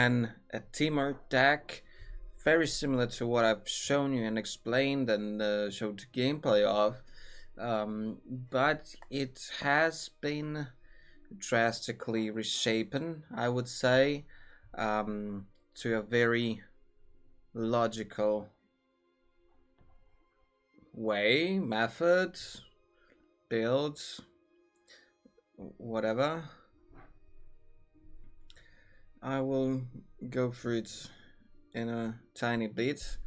And a Temur deck, very similar to what I've shown you and explained and showed gameplay of, but it has been drastically reshapen, I would say, to a very logical way, method, build, whatever. I will go through it in a tiny bit.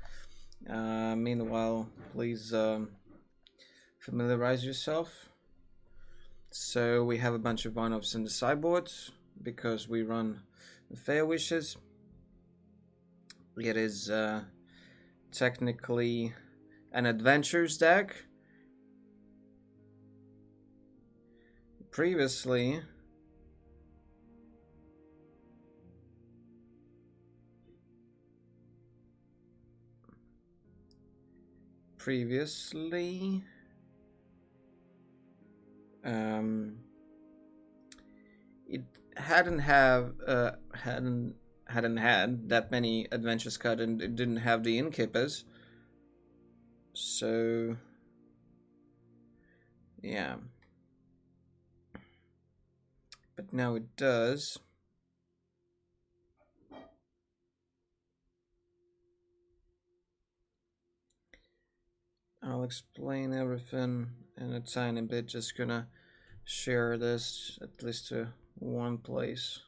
Meanwhile, please familiarize yourself. So we have a bunch of one-offs in the sideboard because we run Fair Wishes. It is technically an adventures deck. Previously, it hadn't had that many adventures cut, and it didn't have the innkeepers. So yeah, but now it does. I'll explain everything in a tiny bit. Just gonna share this at least to one place.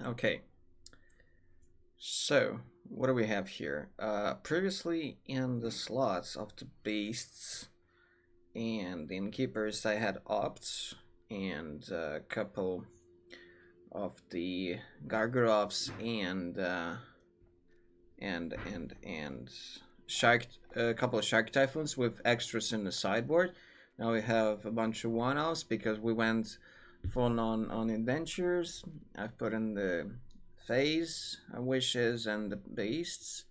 Okay, so what do we have here? Previously in the slots of the beasts and the innkeepers, I had opts and a couple of the Gargarovs and shark, a couple of shark typhoons with extras in the sideboard. Now we have a bunch of one-offs because we went full on adventures. I've put in the phase wishes and the beasts.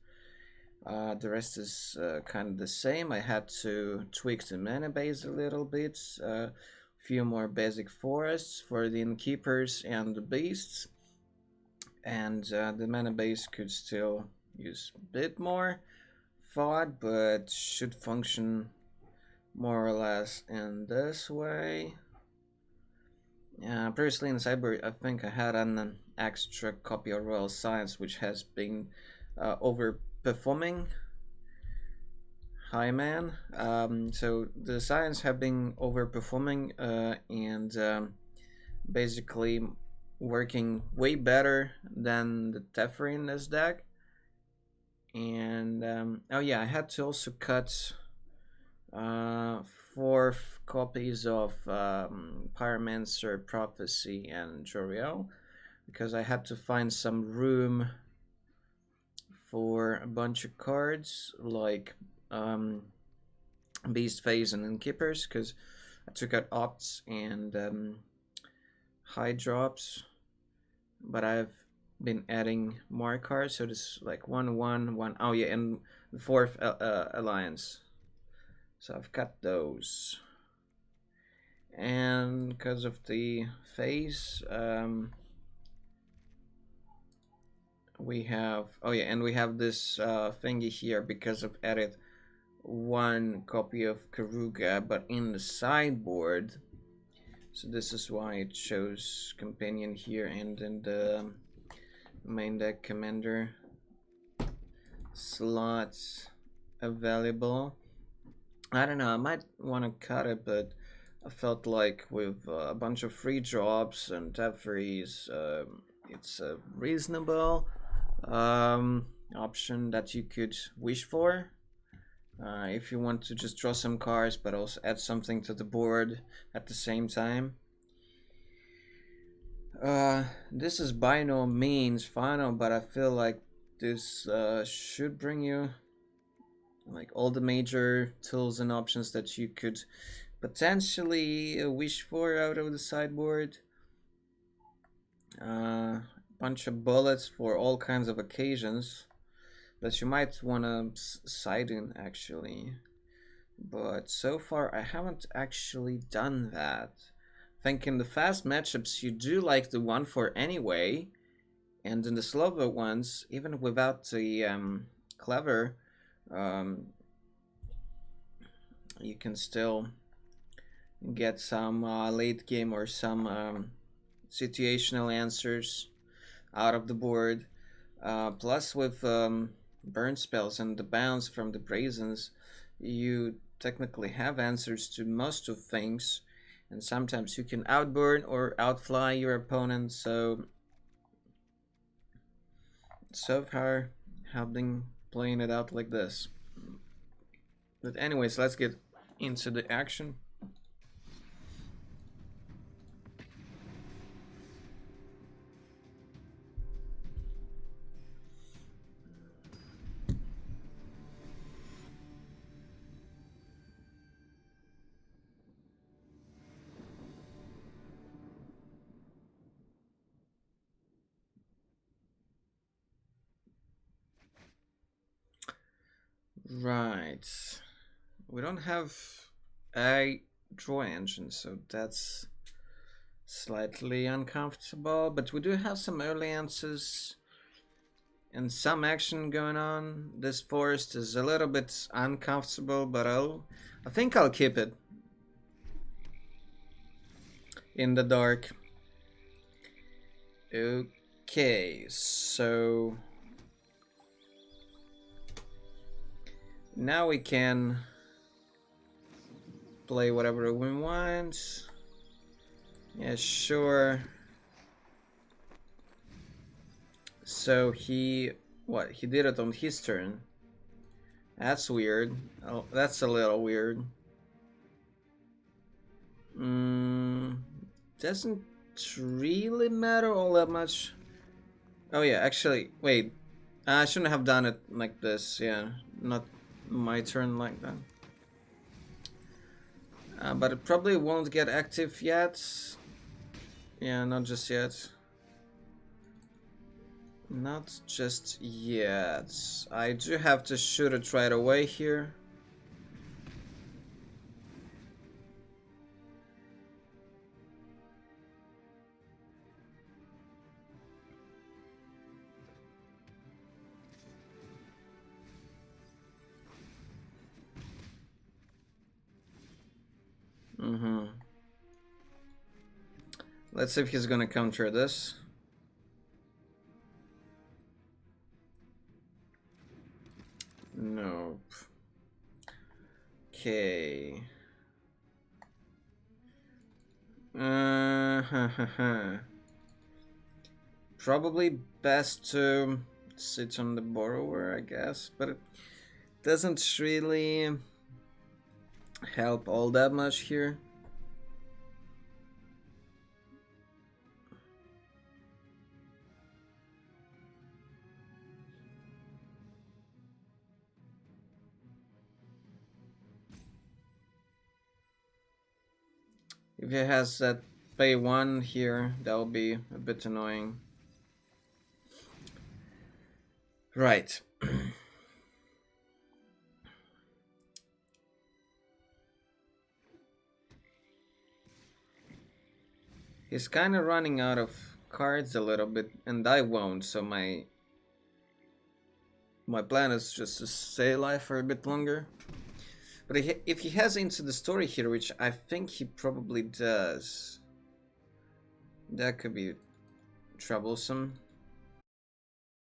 The rest is kind of the same. I had to tweak the mana base a little bit. A few more basic forests for the innkeepers and the beasts. And the mana base could still use a bit more thought, but should function more or less in this way. Previously in Cyber, I think I had an extra copy of Royal Science, which has been overperforming. Hi, man. So the Science have been overperforming and basically working way better than the Teferi in this deck. And oh yeah, I had to also cut 4 copies of Pyromancer, Prophecy, and Joriel because I had to find some room for a bunch of cards like Beast Phase and Innkeepers, because I took out Opts and high drops, but I've been adding more cards, so this is like 1/1/1. Oh yeah, and the fourth alliance. So I've cut those, and because of the phase, we have, oh yeah, and we have this thingy here because I've added one copy of Karuga, but in the sideboard. So this is why it shows companion here and in the main deck commander slots available. I don't know, I might want to cut it, but I felt like with a bunch of free drops and tap freeze, it's a reasonable option that you could wish for. If you want to just draw some cards but also add something to the board at the same time. This is by no means final, but I feel like this should bring you like all the major tools and options that you could potentially wish for out of the sideboard. Bunch of bullets for all kinds of occasions that you might want to side in actually, but so far I haven't actually done that. I think in the fast matchups you do like the 1/4 anyway, and in the slower ones, even without the clever, you can still get some late game or some situational answers out of the board. Plus with burn spells and the bounce from the Brazens, you technically have answers to most of things, and sometimes you can outburn or outfly your opponent. So far have been playing it out like this. But anyways, let's get into the action. Right. We don't have a draw engine, so that's slightly uncomfortable, but we do have some early answers and some action going on. This forest is a little bit uncomfortable, but I think I'll keep it in the dark. Okay, so now we can play whatever we want. Yeah, sure. So he did it on his turn. That's weird. Oh, that's a little weird. Doesn't really matter all that much. Oh yeah, actually, wait. I shouldn't have done it like this. Yeah, not my turn like that. But it probably won't get active yet. Yeah, not just yet. Not just yet. I do have to shoot it right away here. Let's see if he's gonna counter this. Nope. Okay. Probably best to sit on the borrower, I guess, but it doesn't really help all that much here. If he has that pay 1 here, that will be a bit annoying. Right. He's kind of running out of cards a little bit, and I won't, so my plan is just to stay alive for a bit longer. But if he has Into the Story here, which I think he probably does, that could be troublesome.